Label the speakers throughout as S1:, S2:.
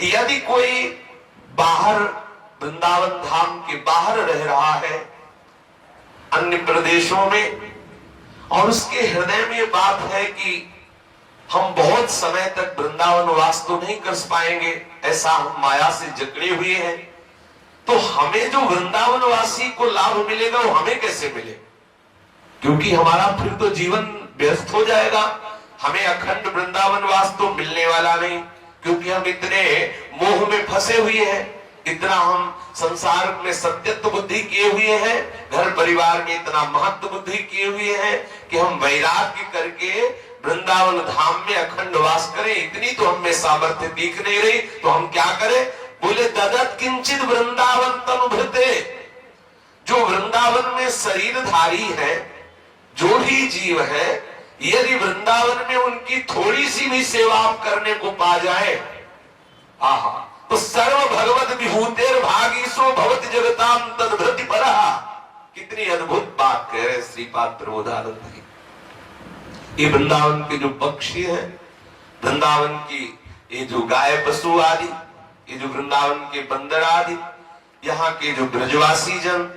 S1: यदि कोई बाहर, वृंदावन धाम के बाहर रह रहा है, अन्य प्रदेशों में, और उसके हृदय में ये बात है कि हम बहुत समय तक वृंदावन वास तो नहीं कर पाएंगे, ऐसा हम माया से जकड़े हुए हैं, तो हमें जो वृंदावन वासी को लाभ मिलेगा वो हमें कैसे मिले? क्योंकि हमारा फिर तो जीवन व्यस्त हो जाएगा, हमें अखंड वृंदावन वास तो मिलने वाला नहीं, क्योंकि हम इतने मोह में फंसे हुए हैं, इतना हम संसार में सत्यत्व बुद्धि किए हुए हैं, घर परिवार में इतना महत्व बुद्धि किए हुए हैं कि हम वैराग्य करके वृंदावन धाम में अखंड वास करें, इतनी तो हमें सामर्थ्य दिख नहीं रही। तो हम क्या करें? बोले ददत किंचित वृंदावन तनुभृते। जो वृंदावन में शरीरधारी है, जो भी जीव है, यदि वृंदावन में उनकी थोड़ी सी भी सेवा करने को पा जाए, आहा, तो सर्व भगवत विभूतेर भागीसो भवति जगताम तद्भृति परहा। कितनी अद्भुत बात कह रहे श्रीपाद प्रबोधानंद जी। ये वृंदावन के जो पक्षी हैं, वृंदावन की ये जो गाय पशु आदि, ये जो वृंदावन के बंदर आदि, यहाँ के जो ब्रजवासी जन,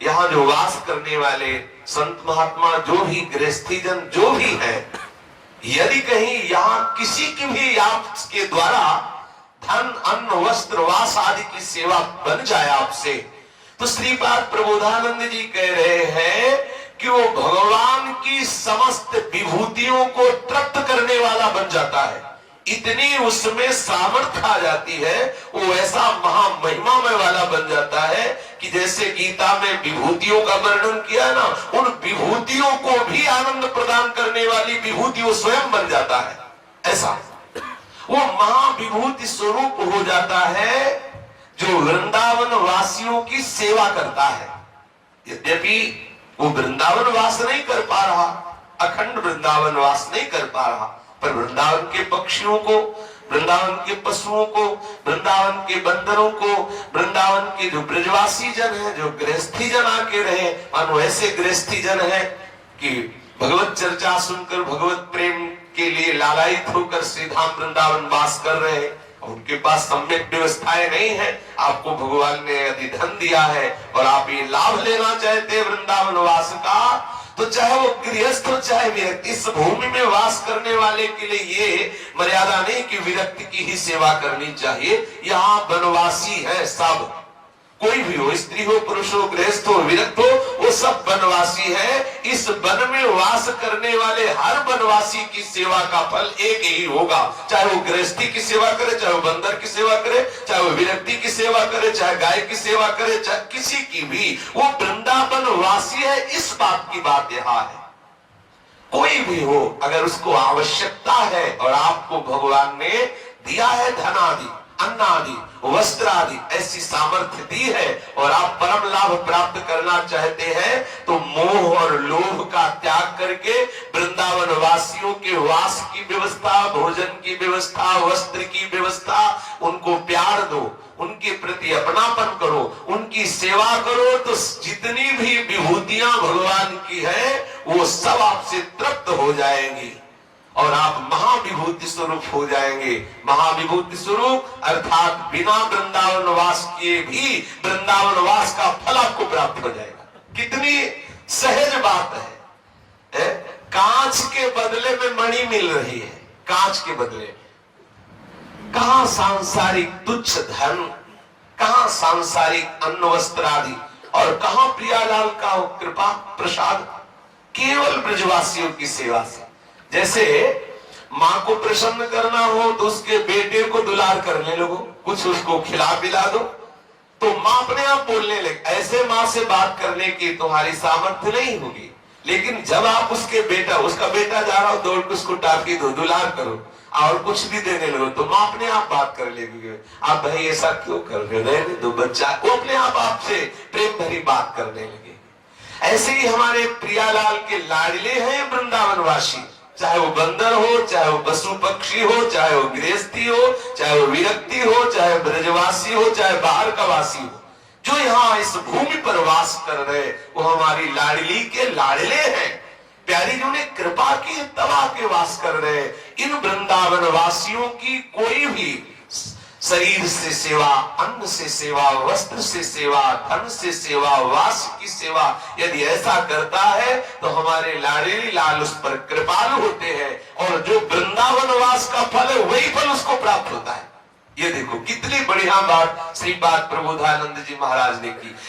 S1: यहाँ जो वास करने वाले संत महात्मा, जो भी गृहस्थी जन जो भी है, यदि कहीं यहाँ किसी की भी आपके द्वारा धन अन्न वस्त्र वास आदि की सेवा बन जाए आपसे, तो श्रीपाद प्रबोधानंद जी कह रहे हैं कि वो भगवान की समस्त विभूतियों को तृप्त करने वाला बन जाता है। इतनी उसमें सामर्थ्य आ जाती है, वो ऐसा महामहिमामय वाला बन जाता है कि जैसे गीता में विभूतियों का वर्णन किया ना, उन विभूतियों को भी आनंद प्रदान करने वाली विभूति वो स्वयं बन जाता है। ऐसा वो महाविभूति स्वरूप हो जाता है जो वृंदावन वासियों की सेवा करता है। यद्यपि वो वृंदावन वास नहीं कर पा रहा, अखंड वृंदावन वास नहीं कर पा रहा, पर वृंदावन के पक्षियों को, वृंदावन के पशुओं को, वृंदावन के बंदरों को, वृंदावन के जो ब्रजवासी जन है, जो गृहस्थी जन आके रहे, मानो ऐसे गृहस्थी जन है कि भगवत चर्चा सुनकर भगवत प्रेम के लिए लालायित होकर श्री धाम वृंदावन वास कर रहे हैं, उनके पास सम्यक व्यवस्थाएं नहीं है। आपको भगवान ने यदि धन दिया है और आप ये लाभ लेना चाहते हैं वृंदावन वास का, तो चाहे वो गृहस्थ हो चाहे विरक्त, इस भूमि में वास करने वाले के लिए ये मर्यादा नहीं कि विरक्त की ही सेवा करनी चाहिए। यहाँ वनवासी है सब, कोई भी हो, स्त्री हो, पुरुष हो, गृहस्थ हो, विरक्त हो, वो सब वनवासी है। इस वन में वास करने वाले हर वनवासी की सेवा का फल एक ही होगा, चाहे वो गृहस्थी की सेवा करे, चाहे वो बंदर की सेवा करे, चाहे वो विरक्ति की सेवा करे, चाहे गाय की सेवा करे, चाहे किसी की भी, वो वृंदावन वासी है। इस बात की बात यहाँ है। कोई भी हो, अगर उसको आवश्यकता है और आपको भगवान ने दिया है धन आदि, अन्न आदि, वस्त्र आदि, ऐसी सामर्थ्य दी है और आप परम लाभ प्राप्त करना चाहते हैं, तो मोह और लोभ का त्याग करके वृंदावन वासियों के वास की व्यवस्था, भोजन की व्यवस्था, वस्त्र की व्यवस्था, उनको प्यार दो, उनके प्रति अपनापन करो, उनकी सेवा करो, तो जितनी भी विभूतियां भगवान की है वो सब आपसे तृप्त हो जाएंगी और आप महाविभूति स्वरूप हो जाएंगे। महाविभूति स्वरूप अर्थात बिना वृंदावन वास किए भी वृंदावन वास का फल आपको प्राप्त हो जाएगा। कितनी सहज बात है। कांच के बदले में मणि मिल रही है, कांच के बदले। कहां सांसारिक तुच्छ धन, कहां सांसारिक अन्न वस्त्र आदि, और कहां प्रियालाल का कृपा प्रसाद, केवल ब्रजवासियों की सेवा से। जैसे माँ को प्रसन्न करना हो तो उसके बेटे को दुलार करने लगो, कुछ उसको खिला पिला दो, तो माँ अपने आप बोलने लगे। ऐसे माँ से बात करने की तुम्हारी सामर्थ्य नहीं होगी, लेकिन जब आप उसका बेटा जा रहा हो, दौड़ के उसको टाफी दो, दुलार करो और कुछ भी देने लगो, तो माँ अपने आप बात कर लेगी। आप भाई ऐसा क्यों कर रहे हो, दो बच्चा, वो अपने आप आपसे प्रेम भरी बात करने लगे। ऐसे ही हमारे प्रियालाल के लाडले हैं वृंदावन वासी, चाहे वो बंदर हो, चाहे वो पशु पक्षी हो, चाहे वो गृहस्थी हो, चाहे वो विरक्ति हो, चाहे बृजवासी हो, चाहे बाहर का वासी हो, जो यहाँ इस भूमि पर वास कर रहे, वो हमारी लाडली के लाडले हैं। प्यारी जी ने कृपा की तब आके वास कर रहे। इन वृंदावन वासियों की कोई भी शरीर से सेवा, अन्न से सेवा, वस्त्र से सेवा, धन से सेवा, वास की सेवा यदि ऐसा करता है तो हमारे लाडली लाल उस पर कृपालु होते हैं और जो वृंदावन वास का फल है वही फल उसको प्राप्त होता है। ये देखो कितनी बढ़िया बात श्रीपाद प्रबोधानंद जी महाराज ने की।